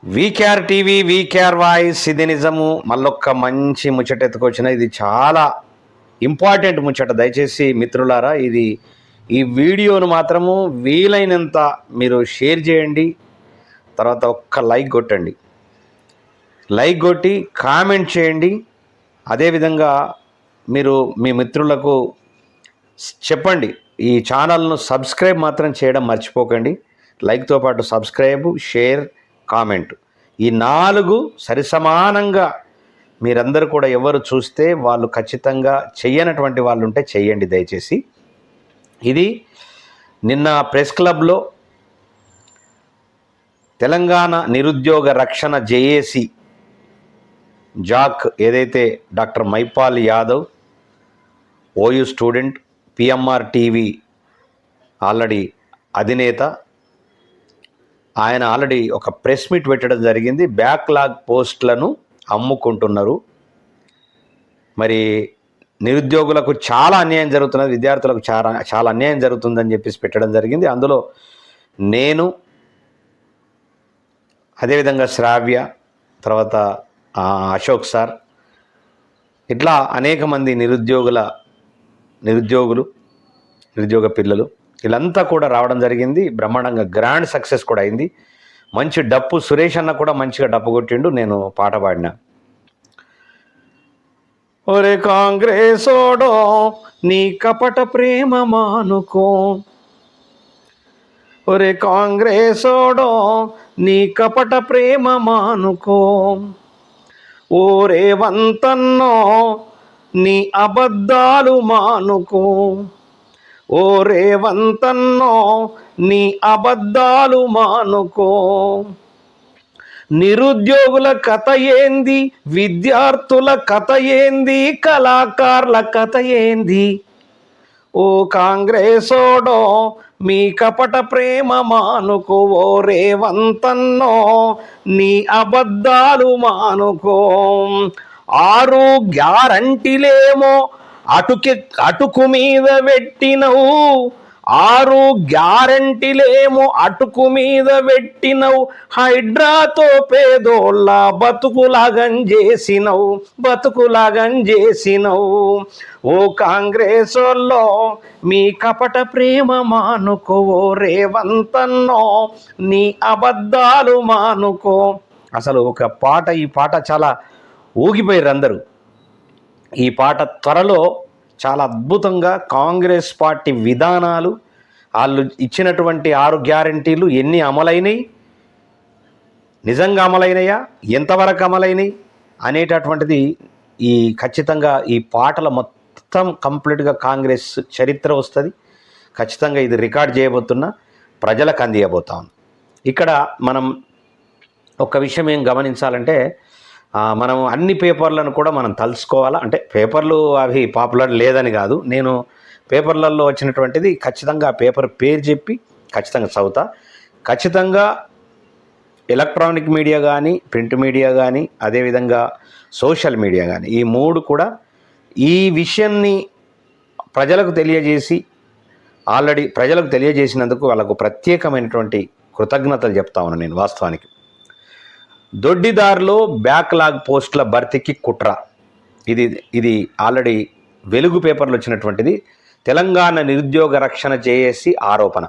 VKR TV VKR voice ఇది నిజము. మళ్ళొక్క మంచి ముచ్చట ఎత్తుకొచ్చిన. ఇది చాలా ఇంపార్టెంట్ ముచ్చట. దయచేసి మిత్రులారా ఈ వీడియోను మాత్రము వీలైనంత మీరు షేర్ చేయండి. తర్వాత ఒక్క లైక్ కొట్టండి. లైక్ కొట్టి కామెంట్ చేయండి. అదేవిధంగా మీరు మీ మిత్రులకు చెప్పండి. ఈ ఛానల్ను సబ్స్క్రైబ్ మాత్రం చేయడం మర్చిపోకండి. లైక్తో పాటు సబ్స్క్రైబ్, షేర్, కామెంట్, ఈ 4 సరిసమానంగా మీరందరూ కూడా ఎవరు చూస్తే వాళ్ళు ఖచ్చితంగా చెయ్యనటువంటి వాళ్ళు ఉంటే చెయ్యండి దయచేసి. ఇది నిన్న ప్రెస్ క్లబ్లో తెలంగాణ నిరుద్యోగ రక్షణ జేఏసీ జాక్ ఏదైతే doctor Mypal Yadav OU student, PMR TV already అధినేత, ఆయన ఆల్రెడీ ఒక ప్రెస్ మీట్ పెట్టడం జరిగింది. బ్యాక్లాగ్ పోస్టులను అమ్ముకుంటున్నారు, మరి నిరుద్యోగులకు చాలా అన్యాయం జరుగుతున్నది, విద్యార్థులకు చాలా అన్యాయం జరుగుతుందని చెప్పేసి పెట్టడం జరిగింది. అందులో నేను, అదేవిధంగా శ్రావ్య, తర్వాత అశోక్ సార్, ఇట్లా అనేక మంది నిరుద్యోగ పిల్లలు వీళ్ళంతా కూడా రావడం జరిగింది. బ్రహ్మాండంగా గ్రాండ్ సక్సెస్ కూడా అయింది. మంచి డప్పు సురేష్ అన్న కూడా మంచిగా డప్పు కొట్టిండు. నేను పాట పాడినా. ఒరే కాంగ్రెసోడో నీ కపట ప్రేమ మానుకో, ఒరే కాంగ్రెసోడో నీ కపట ప్రేమ మానుకో, ఓ రేవంతన్నో నీ అబద్ధాలు మానుకో, ఓ రేవంతన్నో నీ అబద్ధాలు మానుకో. నిరుద్యోగుల కథ ఏంది, విద్యార్థుల కథ ఏంది, కళాకారుల కథ ఏంది, ఓ కాంగ్రెసోడో మీ కపట ప్రేమ మానుకో, ఓ రేవంతన్నో నీ అబద్ధాలు మానుకో. 6 గ్యారంటీలేమో అటుకు మీద పెట్టినవు, 6 గ్యారంటీలేమో అటుకు మీద పెట్టినవు, హైడ్రాతో పేదోళ్ళ బతుకులాగం చేసినవు. ఓ కాంగ్రెసోల్లో మీ కపట ప్రేమ మానుకో, ఓ రేవంతన్నో నీ అబద్ధాలు మానుకో. అసలు ఈ పాట చాలా ఊగిపోయారు అందరూ. ఈ పాట త్వరలో చాలా అద్భుతంగా కాంగ్రెస్ పార్టీ విధానాలు, వాళ్ళు ఇచ్చినటువంటి 6 గ్యారంటీలు ఎన్ని అమలైనవి, నిజంగా అమలైనయా, ఎంతవరకు అమలైనవి అనేటటువంటిది ఖచ్చితంగా ఈ పాటల మొత్తం కంప్లీట్గా కాంగ్రెస్ చరిత్ర వస్తుంది. ఖచ్చితంగా ఇది రికార్డ్ చేయబోతున్నా, ప్రజలకు అందియబోతాం. ఇక్కడ మనం ఒక విషయం ఏం గమనించాలంటే, మనం అన్ని పేపర్లను కూడా మనం తలుసుకోవాలా. అంటే పేపర్లు అవి పాపులర్ లేదని కాదు, నేను పేపర్లలో వచ్చినటువంటిది ఖచ్చితంగా పేపర్ పేరు చెప్పి ఖచ్చితంగా చదువుతా. ఖచ్చితంగా ఎలక్ట్రానిక్ మీడియా కానీ, ప్రింట్ మీడియా కానీ, అదేవిధంగా సోషల్ మీడియా కానీ, ఈ 3 కూడా ఈ విషయాన్ని ప్రజలకు తెలియజేసినందుకు వాళ్ళకు ప్రత్యేకమైనటువంటి కృతజ్ఞతలు చెప్తా ఉన్నాను నేను. వాస్తవానికి దొడ్డిదారిలో బ్యాక్లాగ్ పోస్టుల భర్తీకి కుట్ర, ఇది ఆల్రెడీ వెలుగు పేపర్లో వచ్చినటువంటిది. తెలంగాణ నిరుద్యోగ రక్షణ జేఏసీ ఆరోపణ.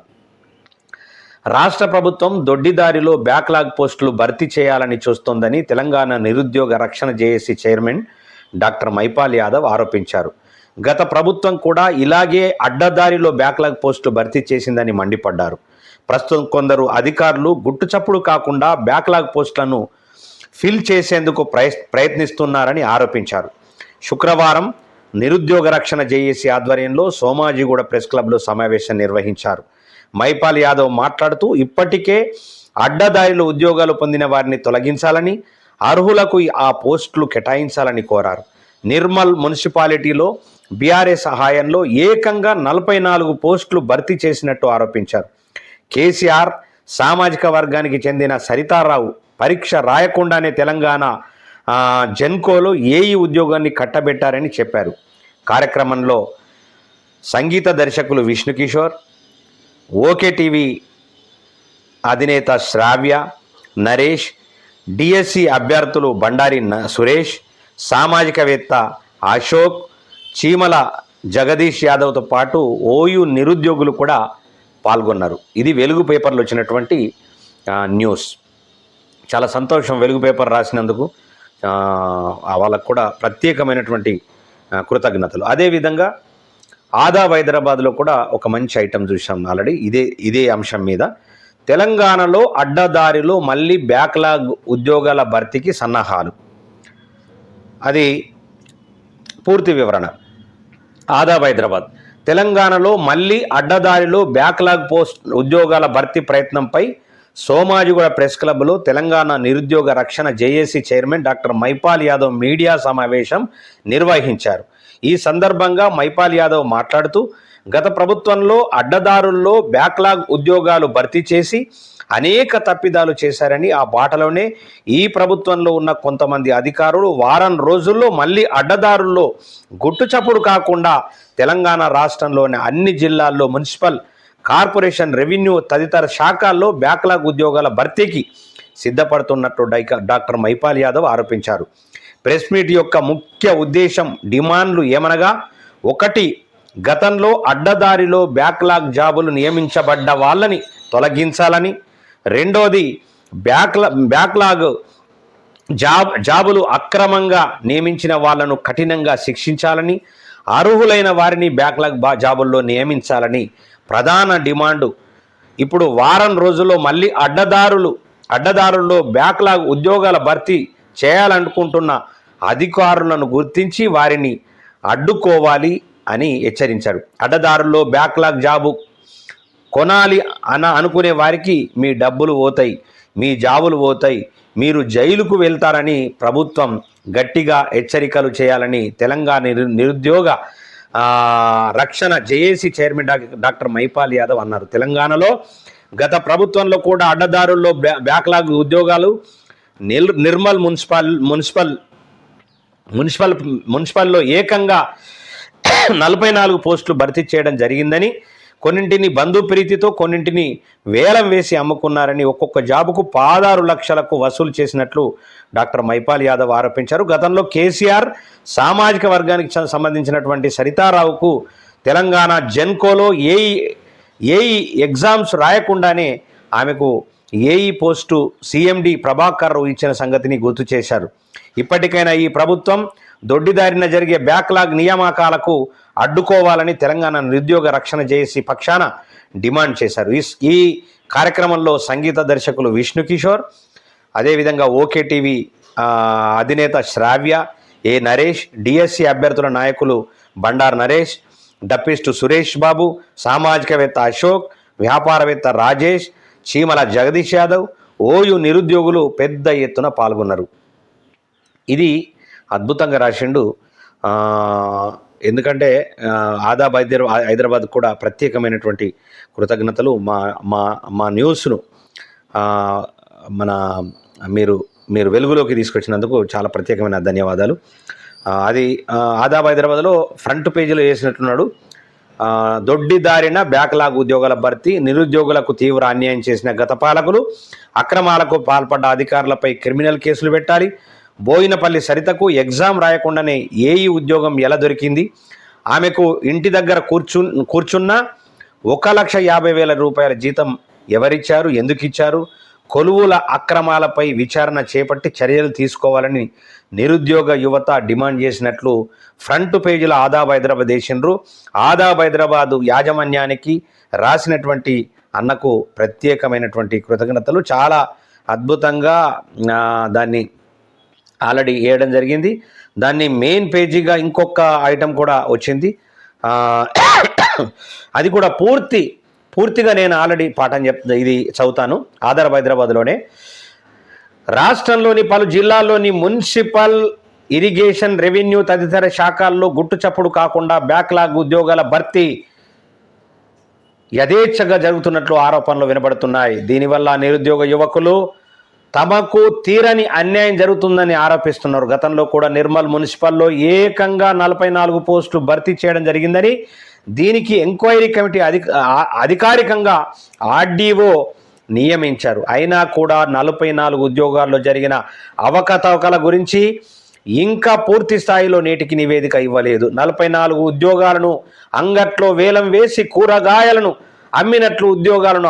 రాష్ట్ర ప్రభుత్వం దొడ్డిదారిలో బ్యాక్లాగ్ పోస్టులు భర్తీ చేయాలని చూస్తోందని తెలంగాణ నిరుద్యోగ రక్షణ JAC chairman doctor Mypal Yadav ఆరోపించారు. గత ప్రభుత్వం కూడా ఇలాగే అడ్డదారిలో బ్యాక్లాగ్ పోస్టులు భర్తీ చేసిందని మండిపడ్డారు. ప్రస్తుతం కొందరు అధికారులు గుట్టుచప్పుడు కాకుండా బ్యాక్లాగ్ పోస్టులను ఫిల్ చేసేందుకు ప్రయత్నిస్తున్నారని ఆరోపించారు. శుక్రవారం నిరుద్యోగ రక్షణ జేఏసీ ఆధ్వర్యంలో సోమాజిగూడ ప్రెస్ క్లబ్లో సమావేశం నిర్వహించారు. మైపాల్ యాదవ్ మాట్లాడుతూ ఇప్పటికే అడ్డదారిలో ఉద్యోగాలు పొందిన వారిని తొలగించాలని, అర్హులకు ఆ పోస్టులు కేటాయించాలని కోరారు. నిర్మల్ మున్సిపాలిటీలో బీఆర్ఎస్ సహాయంలో ఏకంగా 44 పోస్టులు భర్తీ చేసినట్టు ఆరోపించారు. కేసీఆర్ సామాజిక వర్గానికి చెందిన సరితారావు పరీక్ష రాయకుండానే తెలంగాణ జెన్కోలో ఏఈ ఉద్యోగాన్ని కట్టబెట్టారని చెప్పారు. కార్యక్రమంలో సంగీత దర్శకులు విష్ణుకిషోర్, ఓకే టీవీ అధినేత శ్రావ్య, నరేష్, డిఎస్సి అభ్యర్థులు బండారి సురేష్, సామాజికవేత్త అశోక్, చీమల జగదీష్ యాదవ్తో పాటు ఓయూ నిరుద్యోగులు కూడా పాల్గొన్నారు. ఇది వెలుగు పేపర్లో వచ్చినటువంటి న్యూస్. చాలా సంతోషం వెలుగు పేపర్ రాసినందుకు, వాళ్ళకు కూడా ప్రత్యేకమైనటువంటి కృతజ్ఞతలు. అదేవిధంగా ఆదాబ్ హైదరాబాద్లో కూడా ఒక మంచి ఐటెం చూసాం ఆల్రెడీ. ఇదే అంశం మీద తెలంగాణలో అడ్డదారిలో మళ్ళీ బ్యాక్లాగ్ ఉద్యోగాల భర్తీకి సన్నాహాలు. అది పూర్తి వివరణ. ఆదాబ్ హైదరాబాద్ తెలంగాణలో మళ్ళీ అడ్డదారిలో బ్యాక్లాగ్ ఉద్యోగాల భర్తీ ప్రయత్నంపై సోమాజిగూడ ప్రెస్ క్లబ్లో తెలంగాణ నిరుద్యోగ రక్షణ JAC chairman doctor Mypal Yadav media సమావేశం నిర్వహించారు. ఈ సందర్భంగా మైపాల్ యాదవ్ మాట్లాడుతూ, గత ప్రభుత్వంలో అడ్డదారుల్లో బ్యాక్లాగ్ ఉద్యోగాలు భర్తీ చేసి అనేక తప్పిదాలు చేశారని, ఆ బాటలోనే ఈ ప్రభుత్వంలో ఉన్న కొంతమంది అధికారులు వారం రోజుల్లో మళ్ళీ అడ్డదారుల్లో గుట్టుచప్పుడు కాకుండా తెలంగాణ రాష్ట్రంలోని అన్ని జిల్లాల్లో మున్సిపల్, కార్పొరేషన్, రెవెన్యూ తదితర శాఖల్లో బ్యాక్లాగ్ ఉద్యోగాల భర్తీకి సిద్ధపడుతున్నట్టు డాక్టర్ మైపాల్ యాదవ్ ఆరోపించారు. ప్రెస్ మీట్ యొక్క ముఖ్య ఉద్దేశం, డిమాండ్లు ఏమనగా, 1. గతంలో అడ్డదారిలో బ్యాక్లాగ్ జాబులు నియమించబడ్డ వాళ్ళని తొలగించాలని, 2. బ్యాక్లాగ్ జాబులు అక్రమంగా నియమించిన వాళ్లను కఠినంగా శిక్షించాలని, అర్హులైన వారిని బ్యాక్లాగ్ జాబుల్లో నియమించాలని ప్రధాన డిమాండు. ఇప్పుడు వారం రోజుల్లో మళ్ళీ అడ్డదారుల్లో బ్యాక్లాగ్ ఉద్యోగాల భర్తీ చేయాలనుకుంటున్న అధికారులను గుర్తించి వారిని అడ్డుకోవాలి అని హెచ్చరించారు. అడ్డదారుల్లో బ్యాక్లాగ్ జాబు కొనాలి అనుకునే వారికి మీ డబ్బులు పోతాయి, మీ జాబులు పోతాయి, మీరు జైలుకు వెళ్తారని ప్రభుత్వం గట్టిగా హెచ్చరికలు చేయాలని తెలంగాణ నిరుద్యోగ రక్షణ JAC chairman doctor Mypal Yadav అన్నారు. తెలంగాణలో గత ప్రభుత్వంలో కూడా అడ్డదారుల్లో బ్యాక్లాగ్ ఉద్యోగాలు నిర్మల్ మున్సిపల్లో ఏకంగా 44 పోస్టులు భర్తీ చేయడం జరిగిందని, కొన్నింటిని బంధుప్రీతితో కొన్నింటిని వేలం వేసి అమ్ముకున్నారని, ఒక్కొక్క జాబుకు 16 లక్షలకు వసూలు చేసినట్లు డాక్టర్ మైపాల్ యాదవ్ ఆరోపించారు. గతంలో కేసీఆర్ సామాజిక వర్గానికి సంబంధించినటువంటి సరితారావుకు తెలంగాణ జెన్కోలో ఏఈ ఎగ్జామ్స్ రాయకుండానే ఆమెకు AE post CMD Prabhakar Rao ఇచ్చిన సంగతిని గుర్తు చేశారు. ఇప్పటికైనా ఈ ప్రభుత్వం దొడ్డిదారిన జరిగే బ్యాక్లాగ్ నియామకాలకు అడ్డుకోవాలని తెలంగాణ నిరుద్యోగ రక్షణ జేఏసీ పక్షాన డిమాండ్ చేశారు. ఈ కార్యక్రమంలో సంగీత దర్శకులు విష్ణు కిషోర్, అదేవిధంగా ఓకే టీవీ అధినేత శ్రావ్య, ఏ నరేష్, డిఎస్సి అభ్యర్థుల నాయకులు బండారు నరేష్, డప్పిస్టు సురేష్ బాబు, సామాజికవేత్త అశోక్, వ్యాపారవేత్త రాజేష్, చీమల జగదీష్ యాదవ్, ఓయూ నిరుద్యోగులు పెద్ద ఎత్తున పాల్గొన్నారు. ఇది అద్భుతంగా రాసిండు. ఎందుకంటే ఆదాబ్ హైదరాబాద్ కూడా ప్రత్యేకమైనటువంటి కృతజ్ఞతలు. మా న్యూస్ను మీరు వెలుగులోకి తీసుకొచ్చినందుకు చాలా ప్రత్యేకమైన ధన్యవాదాలు. అది ఆదాబ్ హైదరాబాద్లో ఫ్రంట్ పేజీలో వేసినట్టున్నాడు. దొడ్డిదారిన బ్యాక్లాగ్ ఉద్యోగాల భర్తీ, నిరుద్యోగులకు తీవ్ర అన్యాయం చేసిన గత పాలకులు, అక్రమాలకు పాల్పడ్డ అధికారులపై క్రిమినల్ కేసులు పెట్టాలి, బోయినపల్లి సరితకు ఎగ్జామ్ రాయకుండానే ఏఈ ఉద్యోగం ఎలా దొరికింది, ఆమెకు ఇంటి దగ్గర కూర్చున్న 1,50,000 రూపాయల జీతం ఎవరిచ్చారు, ఎందుకు ఇచ్చారు, కొలువుల అక్రమాలపై విచారణ చేపట్టి చర్యలు తీసుకోవాలని నిరుద్యోగ యువత డిమాండ్ చేసినట్లు ఫ్రంట్ పేజీలో ఆదాబ్ హైదరాబాద్ వేసిండ్రు. ఆదాబ్ హైదరాబాదు యాజమాన్యానికి రాసినటువంటి అన్నకు ప్రత్యేకమైనటువంటి కృతజ్ఞతలు. చాలా అద్భుతంగా దాన్ని ఆల్రెడీ వేయడం జరిగింది. దాన్ని మెయిన్ పేజీగా ఇంకొక ఐటెం కూడా వచ్చింది. అది కూడా పూర్తిగా నేను ఆల్రెడీ పాఠం ఇది చదువుతాను. ఆదాబ్ హైదరాబాద్లోనే రాష్ట్రంలోని పలు జిల్లాల్లోని మున్సిపల్, ఇరిగేషన్, రెవెన్యూ తదితర శాఖల్లో గుట్టుచప్పుడు కాకుండా బ్యాక్లాగ్ ఉద్యోగాల భర్తీ యథేచ్ఛగా జరుగుతున్నట్లు ఆరోపణలు వినబడుతున్నాయి. దీనివల్ల నిరుద్యోగ యువకులు తమకు తీరని అన్యాయం జరుగుతుందని ఆరోపిస్తున్నారు. గతంలో కూడా నిర్మల్ మున్సిపల్లో ఏకంగా 44 పోస్టులు భర్తీ చేయడం జరిగిందని, దీనికి ఎంక్వైరీ కమిటీ అధికారికంగా ఆర్డీఓ నియమించారు. అయినా కూడా 44 ఉద్యోగాల్లో జరిగిన అవకతవకల గురించి ఇంకా పూర్తి స్థాయిలో నేటికి నివేదిక ఇవ్వలేదు. 44 ఉద్యోగాలను అంగట్లో వేలం వేసి కూరగాయలను అమ్మినట్లు ఉద్యోగాలను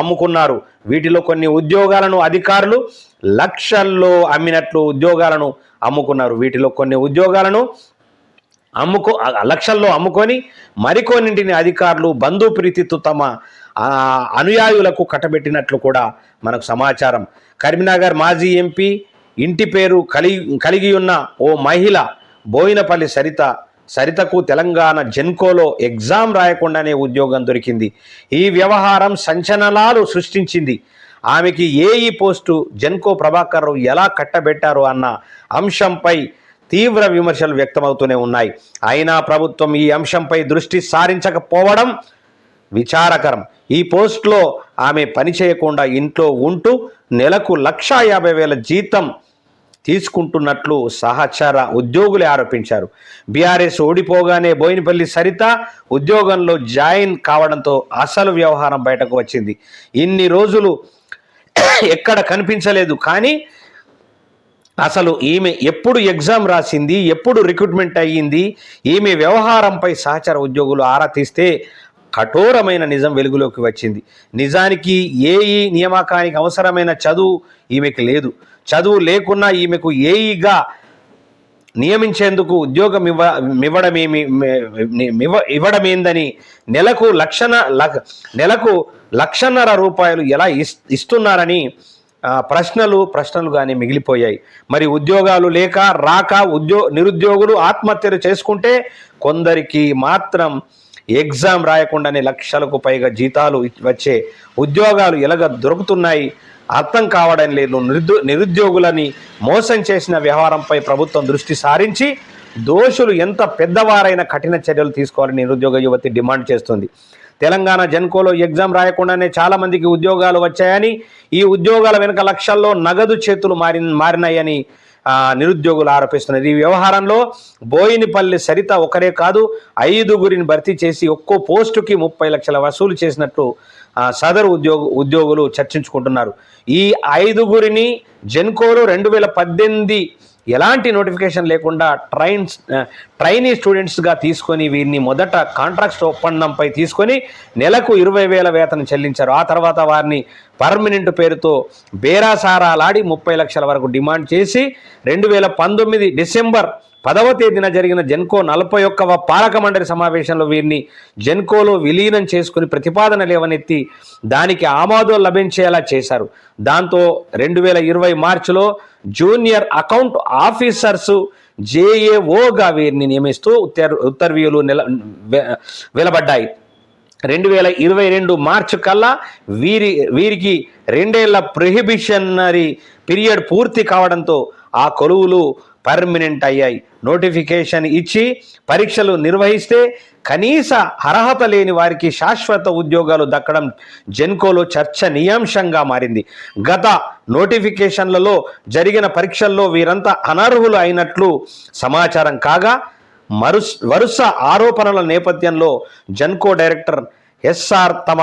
అమ్ముకున్నారు. వీటిలో కొన్ని ఉద్యోగాలను అధికారులు లక్షల్లో అమ్మినట్లు ఉద్యోగాలను అమ్ముకున్నారు. వీటిలో కొన్ని ఉద్యోగాలను లక్షల్లో అమ్ముకొని మరికొన్నింటిని అధికారులు బంధుప్రీతితో తమ అనుయాయులకు కట్టబెట్టినట్లు కూడా మనకు సమాచారం. కరీంనగర్ మాజీ ఎంపీ ఇంటి పేరు కలిగి ఉన్న ఓ మహిళ బోయినపల్లి సరితకు తెలంగాణ జెన్కోలో ఎగ్జామ్ రాయకుండానే ఉద్యోగం దొరికింది. ఈ వ్యవహారం సంచలనాలు సృష్టించింది. ఆమెకి ఏఈ పోస్టు జెన్కో ప్రభాకర్ రావు ఎలా కట్టబెట్టారు అన్న అంశంపై తీవ్ర విమర్శలు వ్యక్తమవుతూనే ఉన్నాయి. అయినా ప్రభుత్వం ఈ అంశంపై దృష్టి సారించకపోవడం విచారకరం. ఈ పోస్టులో ఆమె పనిచేయకుండా ఇంట్లో ఉంటూ నెలకు 1,50,000 జీతం తీసుకుంటున్నట్లు సహచర ఉద్యోగులే ఆరోపించారు. బీఆర్ఎస్ ఓడిపోగానే బోయినపల్లి సరిత ఉద్యోగంలో జాయిన్ కావడంతో అసలు వ్యవహారం బయటకు వచ్చింది. ఇన్ని రోజులు ఎక్కడ కనిపించలేదు. కానీ అసలు ఈమె ఎప్పుడు ఎగ్జామ్ రాసింది, ఎప్పుడు రిక్రూట్మెంట్ అయ్యింది, ఈమె వ్యవహారంపై సహచర ఉద్యోగులు ఆరా తీస్తే కఠోరమైన నిజం వెలుగులోకి వచ్చింది. నిజానికి ఏఈ నియామకానికి అవసరమైన చదువు ఈమెకు లేదు. చదువు లేకున్నా ఈమెకు ఏఈగా నియమించేందుకు ఉద్యోగం ఇవ్వడమేందని నెలకు 1,50,000 రూపాయలు ఎలా ఇస్తున్నారని ప్రశ్నలుగానే మిగిలిపోయాయి. మరి ఉద్యోగాలు రాక నిరుద్యోగులు ఆత్మహత్యలు చేసుకుంటే కొందరికి మాత్రం ఎగ్జామ్ రాయకుండానే లక్షలకు పైగా జీతాలు వచ్చే ఉద్యోగాలు ఎలాగ దొరుకుతున్నాయి అర్థం కావడం లేదు. నిరుద్యోగులని మోసం చేసిన వ్యవహారంపై ప్రభుత్వం దృష్టి సారించి దోషులు ఎంత పెద్దవారైనా కఠిన చర్యలు తీసుకోవాలని నిరుద్యోగ యువతి డిమాండ్ చేస్తుంది. తెలంగాణ జెన్కోలో ఎగ్జామ్ రాయకుండానే చాలామందికి ఉద్యోగాలు వచ్చాయని, ఈ ఉద్యోగాల వెనుక లక్షల్లో నగదు చేతులు మారినాయని నిరుద్యోగులు ఆరోపిస్తున్నారు. ఈ వ్యవహారంలో బోయినపల్లి సరిత ఒకరే కాదు 5గురిని భర్తీ చేసి ఒక్కో పోస్టుకి 30 లక్షల వసూలు చేసినట్టు సదరు ఉద్యోగులు చర్చించుకుంటున్నారు. ఈ 5గురిని జెన్కోలో 2018 ఎలాంటి నోటిఫికేషన్ లేకుండా ట్రైనీ స్టూడెంట్స్గా తీసుకొని వీరిని మొదట కాంట్రాక్ట్ ఒప్పందంపై తీసుకొని నెలకు 20,000 వేతనం చెల్లించారు. ఆ తర్వాత వారిని పర్మనెంట్ పేరుతో బేరాసారాలాడి 30 లక్షల వరకు డిమాండ్ చేసి 2019 డిసెంబర్ 10వ తేదీన జరిగిన జెన్కో 41వ పాలక మండలి సమావేశంలో వీరిని జెన్కోలో విలీనం చేసుకుని ప్రతిపాదన లేవనెత్తి దానికి ఆమోదం లభించేలా చేశారు. దాంతో 2020 మార్చిలో జూనియర్ అకౌంట్ ఆఫీసర్సు జేఏఓగా వీరిని నియమిస్తూ ఉత్తర్వులు వెలువడ్డాయి. 2022 మార్చి కల్లా వీరికి 2 ఏళ్ల ప్రొహిబిషనరీ పీరియడ్ పూర్తి కావడంతో ఆ కొలువులు పర్మనెంట్ అయ్యాయి. నోటిఫికేషన్ ఇచ్చి పరీక్షలు నిర్వహిస్తే కనీస అర్హత లేని వారికి శాశ్వత ఉద్యోగాలు దక్కడం జెన్కోలో చర్చనీయాంశంగా మారింది. గత నోటిఫికేషన్లలో జరిగిన పరీక్షల్లో వీరంతా అనర్హులు అయినట్లు సమాచారం కాగా వరుస ఆరోపణల నేపథ్యంలో జెన్కో డైరెక్టర్ ఎస్ఆర్ తమ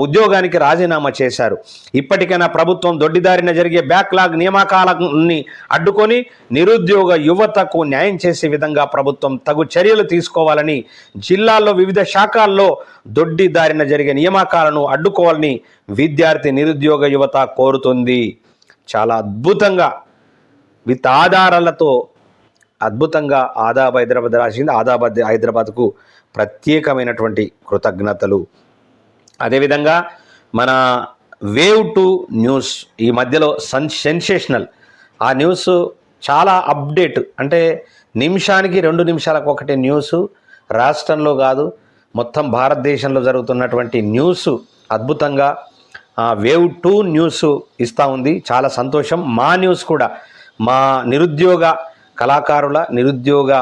ఉద్యోగానికి రాజీనామా చేశారు. ఇప్పటికైనా ప్రభుత్వం దొడ్డిదారిన జరిగే బ్యాక్లాగ్ నియామకాలని అడ్డుకొని నిరుద్యోగ యువతకు న్యాయం చేసే విధంగా ప్రభుత్వం తగు చర్యలు తీసుకోవాలని, జిల్లాల్లో వివిధ శాఖల్లో దొడ్డిదారిన జరిగే నియామకాలను అడ్డుకోవాలని విద్యార్థి నిరుద్యోగ యువత కోరుతుంది. చాలా అద్భుతంగా విత్ ఆధారాలతో అద్భుతంగా ఆదాబ్ హైదరాబాద్ రాసింది. ఆదాబ్ హైదరాబాద్కు ప్రత్యేకమైనటువంటి కృతజ్ఞతలు. అదేవిధంగా మన వేవ్ 2 న్యూస్ ఈ మధ్యలో సెన్సేషనల్. ఆ న్యూస్ చాలా అప్డేట్, అంటే నిమిషానికి 2 నిమిషాలకు ఒకటి న్యూసు, రాష్ట్రంలో కాదు మొత్తం భారతదేశంలో జరుగుతున్నటువంటి న్యూస్ అద్భుతంగా వేవ్ 2 న్యూస్ ఇస్తూ ఉంది. చాలా సంతోషం. మా న్యూస్ కూడా మా నిరుద్యోగ కళాకారుల, నిరుద్యోగ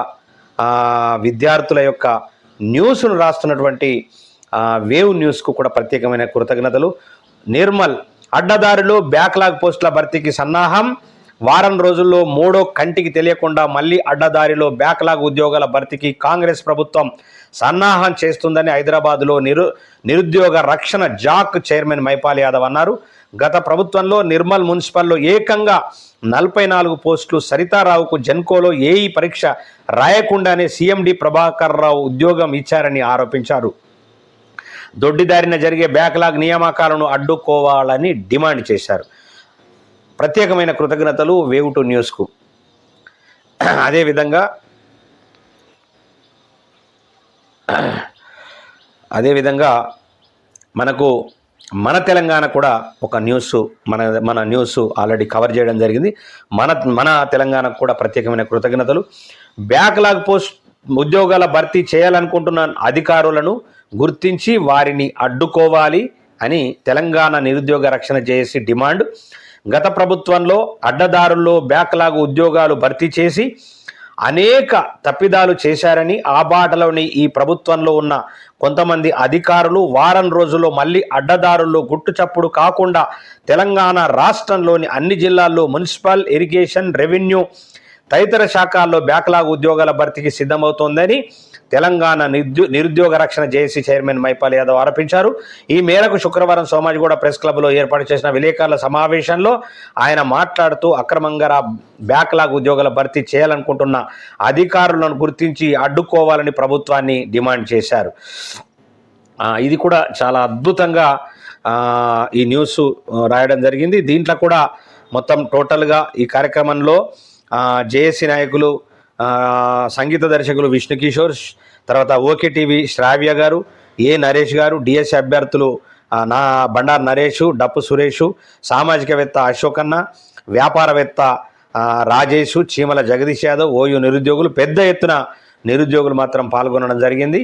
విద్యార్థుల యొక్క న్యూస్ను రాస్తున్నటువంటి వేవ్ న్యూస్కు కూడా ప్రత్యేకమైన కృతజ్ఞతలు. నిర్మల్ అడ్డదారిలో బ్యాక్లాగ్ పోస్టుల భర్తీకి సన్నాహం. వారం రోజుల్లో 3వ కంటికి తెలియకుండా మళ్ళీ అడ్డదారిలో బ్యాక్లాగ్ ఉద్యోగాల భర్తీకి కాంగ్రెస్ ప్రభుత్వం సన్నాహం చేస్తుందని హైదరాబాద్లో నిరుద్యోగ రక్షణ జాక్ చైర్మన్ మైపాల్ యాదవ్ అన్నారు. గత ప్రభుత్వంలో నిర్మల్ మున్సిపల్లో ఏకంగా 44 పోస్టులు, సరితారావుకు జెన్కోలో ఏఈ పరీక్ష రాయకుండానే సీఎండి ప్రభాకర్ రావు ఉద్యోగం ఇచ్చారని ఆరోపించారు. దొడ్డిదారిన జరిగే బ్యాక్లాగ్ నియామకాలను అడ్డుకోవాలని డిమాండ్ చేశారు. ప్రత్యేకమైన కృతజ్ఞతలు వేవ్ టు న్యూస్కు. అదేవిధంగా మనకు మన తెలంగాణ కూడా ఒక న్యూస్ మన న్యూస్ ఆల్రెడీ కవర్ చేయడం జరిగింది. మన తెలంగాణకు కూడా ప్రత్యేకమైన కృతజ్ఞతలు. బ్యాక్లాగ్ పోస్ట్ ఉద్యోగాల భర్తీ చేయాలనుకుంటున్న అధికారులను గుర్తించి వారిని అడ్డుకోవాలి అని తెలంగాణ నిరుద్యోగ రక్షణ జేఏసీ డిమాండ్. గత ప్రభుత్వంలో అడ్డదారుల్లో బ్యాక్లాగ్ ఉద్యోగాలు భర్తీ చేసి అనేక తప్పిదాలు చేశారని, ఆ బాటలోని ఈ ప్రభుత్వంలో ఉన్న కొంతమంది అధికారులు వారం రోజుల్లో మళ్ళీ అడ్డదారుల్లో గుట్టుచప్పుడు కాకుండా తెలంగాణ రాష్ట్రంలోని అన్ని జిల్లాల్లో మున్సిపల్, ఇరిగేషన్, రెవెన్యూ తదితర శాఖల్లో బ్యాక్లాగ్ ఉద్యోగాల భర్తీకి సిద్ధమవుతోందని తెలంగాణ నిరుద్యోగ రక్షణ జేఏసీ చైర్మన్ మైపాల్ యాదవ్ ఆరోపించారు. ఈ మేరకు శుక్రవారం సోమాజిగూడ ప్రెస్ క్లబ్లో ఏర్పాటు చేసిన విలేకరుల సమావేశంలో ఆయన మాట్లాడుతూ అక్రమంగా బ్యాక్లాగ్ ఉద్యోగాల భర్తీ చేయాలనుకుంటున్న అధికారులను గుర్తించి అడ్డుకోవాలని ప్రభుత్వాన్ని డిమాండ్ చేశారు. ఇది కూడా చాలా అద్భుతంగా ఈ న్యూస్ రాయడం జరిగింది. దీంట్లో కూడా మొత్తం టోటల్గా ఈ కార్యక్రమంలో జేఏసీ నాయకులు, సంగీత దర్శకులు విష్ణు కిషోర్, తర్వాత ఓకే టీవీ శ్రావ్య గారు, ఏ నరేష్ గారు, డిఎస్సి అభ్యర్థులు బండారు నరేషు, డప్పు సురేషు, సామాజికవేత్త అశోకన్న, వ్యాపారవేత్త రాజేషు, చీమల జగదీష్ యాదవ్, ఓయూ నిరుద్యోగులు, పెద్ద ఎత్తున నిరుద్యోగులు మాత్రం పాల్గొనడం జరిగింది.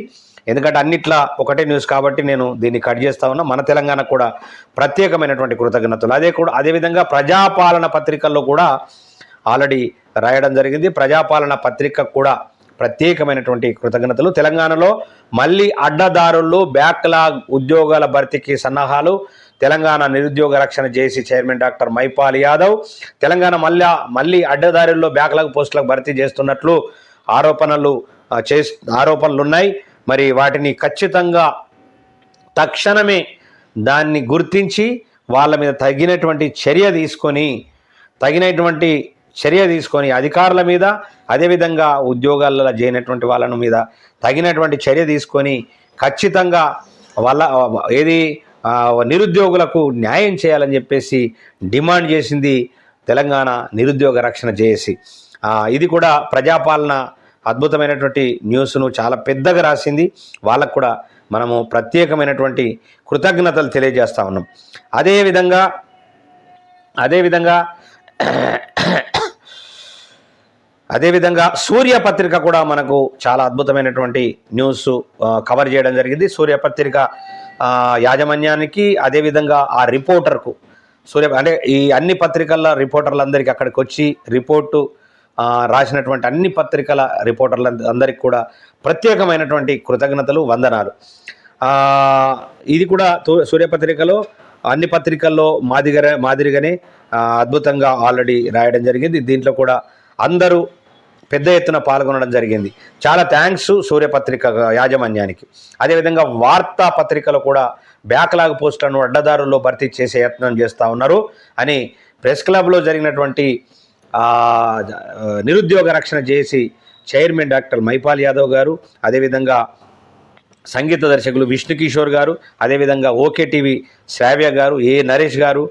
ఎందుకంటే అన్నిట్లా ఒకటే న్యూస్ కాబట్టి నేను దీన్ని కట్ చేస్తా ఉన్నా. మన తెలంగాణ కూడా ప్రత్యేకమైనటువంటి కృతజ్ఞతలు. అదేవిధంగా ప్రజాపాలన పత్రికల్లో కూడా ఆల్రెడీ రాయడం జరిగింది. ప్రజాపాలన పత్రిక కూడా ప్రత్యేకమైనటువంటి కృతజ్ఞతలు. తెలంగాణలో మళ్ళీ అడ్డదారుల్లో బ్యాక్లాగ్ ఉద్యోగాల భర్తీకి సన్నాహాలు. తెలంగాణ నిరుద్యోగ రక్షణ JAC chairman doctor Mypal Yadav Telangana మళ్ళీ అడ్డదారుల్లో బ్యాక్లాగ్ పోస్టులకు భర్తీ చేస్తున్నట్లు ఆరోపణలున్నాయి. మరి వాటిని ఖచ్చితంగా తక్షణమే దాన్ని గుర్తించి వాళ్ళ మీద తగినటువంటి చర్య తీసుకొని అధికారుల మీద, అదేవిధంగా ఉద్యోగాలలో చేయనటువంటి వాళ్ళ మీద తగినటువంటి చర్య తీసుకొని ఖచ్చితంగా నిరుద్యోగులకు న్యాయం చేయాలని చెప్పేసి డిమాండ్ చేసింది తెలంగాణ నిరుద్యోగ రక్షణ జేఏసీ. ఇది కూడా ప్రజాపాలన అద్భుతమైనటువంటి న్యూస్ను చాలా పెద్దగా రాసింది. వాళ్ళకు కూడా మనము ప్రత్యేకమైనటువంటి కృతజ్ఞతలు తెలియజేస్తూ ఉన్నాం. అదేవిధంగా సూర్య పత్రిక కూడా మనకు చాలా అద్భుతమైనటువంటి న్యూస్ కవర్ చేయడం జరిగింది. సూర్య పత్రిక యాజమాన్యానికి, అదేవిధంగా ఆ రిపోర్టర్కు, అంటే ఈ అన్ని పత్రికల రిపోర్టర్లందరికీ అక్కడికి వచ్చి రిపోర్టు రాసినటువంటి అన్ని పత్రికల రిపోర్టర్లందరికీ కూడా ప్రత్యేకమైనటువంటి కృతజ్ఞతలు, వందనాలు. ఇది కూడా సూర్యపత్రికలో అన్ని పత్రికల్లో మాదిరిగానే అద్భుతంగా ఆల్రెడీ రాయడం జరిగింది. దీంట్లో కూడా అందరూ పెద్ద ఎత్తున పాల్గొనడం జరిగింది. చాలా థ్యాంక్స్ సూర్యపత్రిక యాజమాన్యానికి. అదేవిధంగా వార్తా పత్రికలో కూడా బ్యాక్లాగ్ పోస్టులను అడ్డదారుల్లో భర్తీ చేసే యత్నం చేస్తూ ఉన్నారు అని ప్రెస్ క్లబ్లో జరిగినటువంటి నిరుద్యోగ రక్షణ JAC chairman doctor Mypal Yadav గారు, అదేవిధంగా సంగీత దర్శకులు విష్ణు కిషోర్ గారు, అదేవిధంగా ఓకే టీవీ శ్రావ్య గారు, ఏ నరేష్ గారు,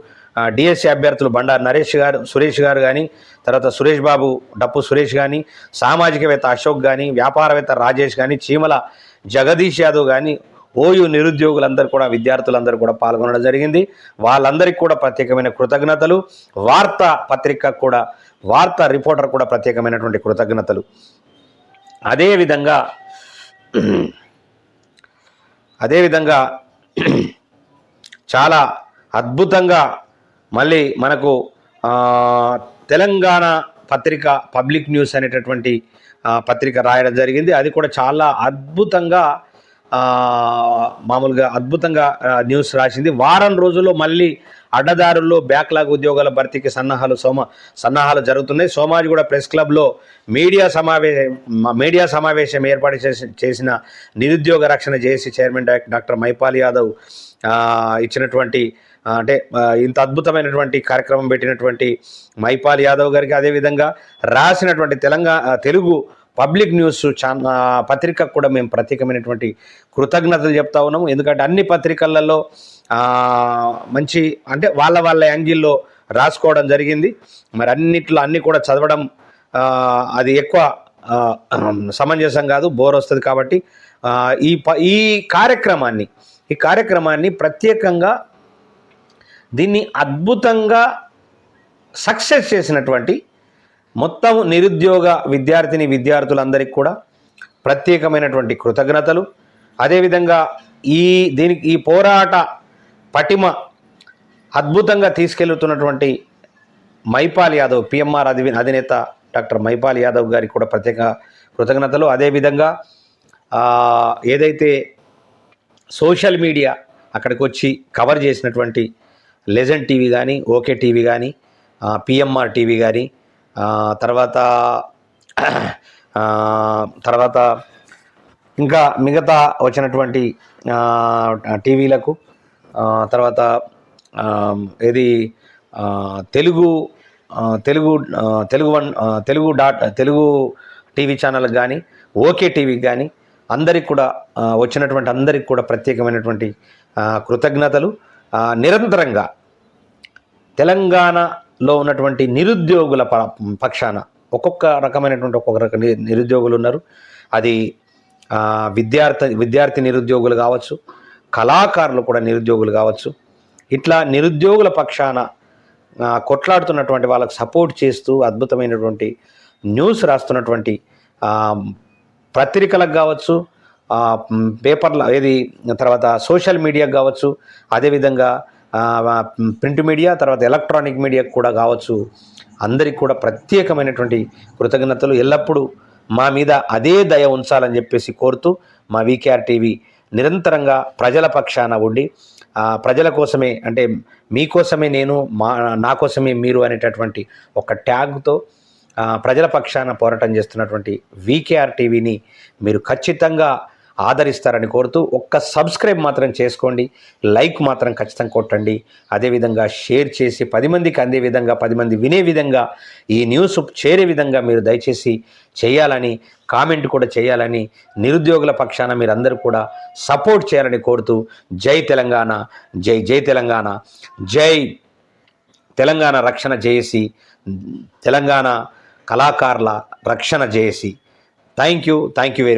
డిఎస్సి అభ్యర్థులు బండారు సురేష్ గారు కానీ, తర్వాత సురేష్ బాబు, డప్పు సురేష్ కానీ, సామాజికవేత్త అశోక్ కానీ, వ్యాపారవేత్త రాజేష్ కానీ, చీమల జగదీష్ యాదవ్ కానీ, ఓయూ నిరుద్యోగులందరూ కూడా, విద్యార్థులందరూ కూడా పాల్గొనడం జరిగింది. వాళ్ళందరికీ కూడా ప్రత్యేకమైన కృతజ్ఞతలు. వార్తా రిపోర్టర్ కూడా ప్రత్యేకమైనటువంటి కృతజ్ఞతలు. అదేవిధంగా చాలా అద్భుతంగా మళ్ళీ మనకు తెలంగాణ పత్రిక పబ్లిక్ న్యూస్ అనేటటువంటి పత్రిక రాయడం జరిగింది. అది కూడా చాలా అద్భుతంగా అద్భుతంగా న్యూస్ రాసింది. వారం రోజుల్లో మళ్ళీ అడ్డదారుల్లో బ్యాక్లాగ్ ఉద్యోగాల భర్తీకి సన్నాహాలు జరుగుతున్నాయి. సోమాజిగూడ ప్రెస్ క్లబ్లో మీడియా సమావేశం ఏర్పాటు చేసిన నిరుద్యోగ రక్షణ JAC chairman doctor Mypal Yadav ఇచ్చినటువంటి అంటే ఇంత అద్భుతమైనటువంటి కార్యక్రమం పెట్టినటువంటి మైపాల్ యాదవ్ గారికి, అదేవిధంగా రాసినటువంటి తెలుగు పబ్లిక్ న్యూస్ పత్రికకు కూడా మేము ప్రత్యేకమైనటువంటి కృతజ్ఞతలు చెప్తా ఉన్నాము. ఎందుకంటే అన్ని పత్రికలలో మంచి అంటే వాళ్ళ యాంగిల్లో రాసుకోవడం జరిగింది. మరి అన్ని కూడా చదవడం అది ఎక్కువ సమంజసం కాదు, బోర్ వస్తుంది. కాబట్టి ఈ కార్యక్రమాన్ని ప్రత్యేకంగా దీన్ని అద్భుతంగా సక్సెస్ చేసినటువంటి మొత్తం నిరుద్యోగ విద్యార్థులందరికీ కూడా ప్రత్యేకమైనటువంటి కృతజ్ఞతలు. అదేవిధంగా ఈ పోరాట పటిమ అద్భుతంగా తీసుకెళ్తున్నటువంటి మైపాల్ యాదవ్, పిఎంఆర్ అధినేత డాక్టర్ మైపాల్ యాదవ్ గారికి కూడా ప్రత్యేక కృతజ్ఞతలు. అదేవిధంగా ఏదైతే సోషల్ మీడియా అక్కడికి వచ్చి కవర్ చేసినటువంటి లెజెండ్ టీవీ కానీ, ఓకే టీవీ కానీ, పిఎంఆర్ టీవీ కానీ, తర్వాత ఇంకా మిగతా వచ్చినటువంటి టీవీలకు, తర్వాత తెలుగు టీవీ ఛానల్కి కానీ, ఓకే టీవీకి కానీ అందరికి కూడా ప్రత్యేకమైనటువంటి కృతజ్ఞతలు. నిరంతరంగా తెలంగాణలో ఉన్నటువంటి నిరుద్యోగుల పక్షాన ఒక్కొక్క రకం నిరుద్యోగులు ఉన్నారు. అది విద్యార్థి నిరుద్యోగులు కావచ్చు, కళాకారులు కూడా నిరుద్యోగులు కావచ్చు. ఇట్లా నిరుద్యోగుల పక్షాన కొట్లాడుతున్నటువంటి వాళ్ళకు సపోర్ట్ చేస్తూ అద్భుతమైనటువంటి న్యూస్ రాస్తున్నటువంటి పత్రికలకు కావచ్చు, పేపర్ల తర్వాత సోషల్ మీడియాకు కావచ్చు, అదేవిధంగా ప్రింట్ మీడియా, తర్వాత ఎలక్ట్రానిక్ మీడియాకు కూడా కావచ్చు, అందరికి కూడా ప్రత్యేకమైనటువంటి కృతజ్ఞతలు. ఎల్లప్పుడూ మా మీద అదే దయ ఉంచాలని చెప్పేసి కోరుతూ, మా వీకేఆర్ టీవీ నిరంతరంగా ప్రజల పక్షాన ఉండి ప్రజల కోసమే, అంటే మీకోసమే నేను, నా కోసమే మీరు అనేటటువంటి ఒక ట్యాగ్తో ప్రజల పక్షాన పోరాటం చేస్తున్నటువంటి వీకేఆర్ టీవీని మీరు ఖచ్చితంగా ఆదరిస్తారని కోరుతూ, ఒక్క సబ్స్క్రైబ్ మాత్రం చేసుకోండి, లైక్ మాత్రం ఖచ్చితంగా కొట్టండి. అదేవిధంగా షేర్ చేసి 10 మందికి అందే విధంగా, 10 మంది వినే విధంగా, ఈ న్యూస్ చేరే విధంగా మీరు దయచేసి చేయాలని, కామెంట్ కూడా చేయాలని, నిరుద్యోగుల పక్షాన మీరందరూ కూడా సపోర్ట్ చేయాలని కోరుతూ, జై తెలంగాణ, జై తెలంగాణ, జై తెలంగాణ రక్షణ జేఏసీ, తెలంగాణ కళాకారుల రక్షణ JAC. Thank you very much.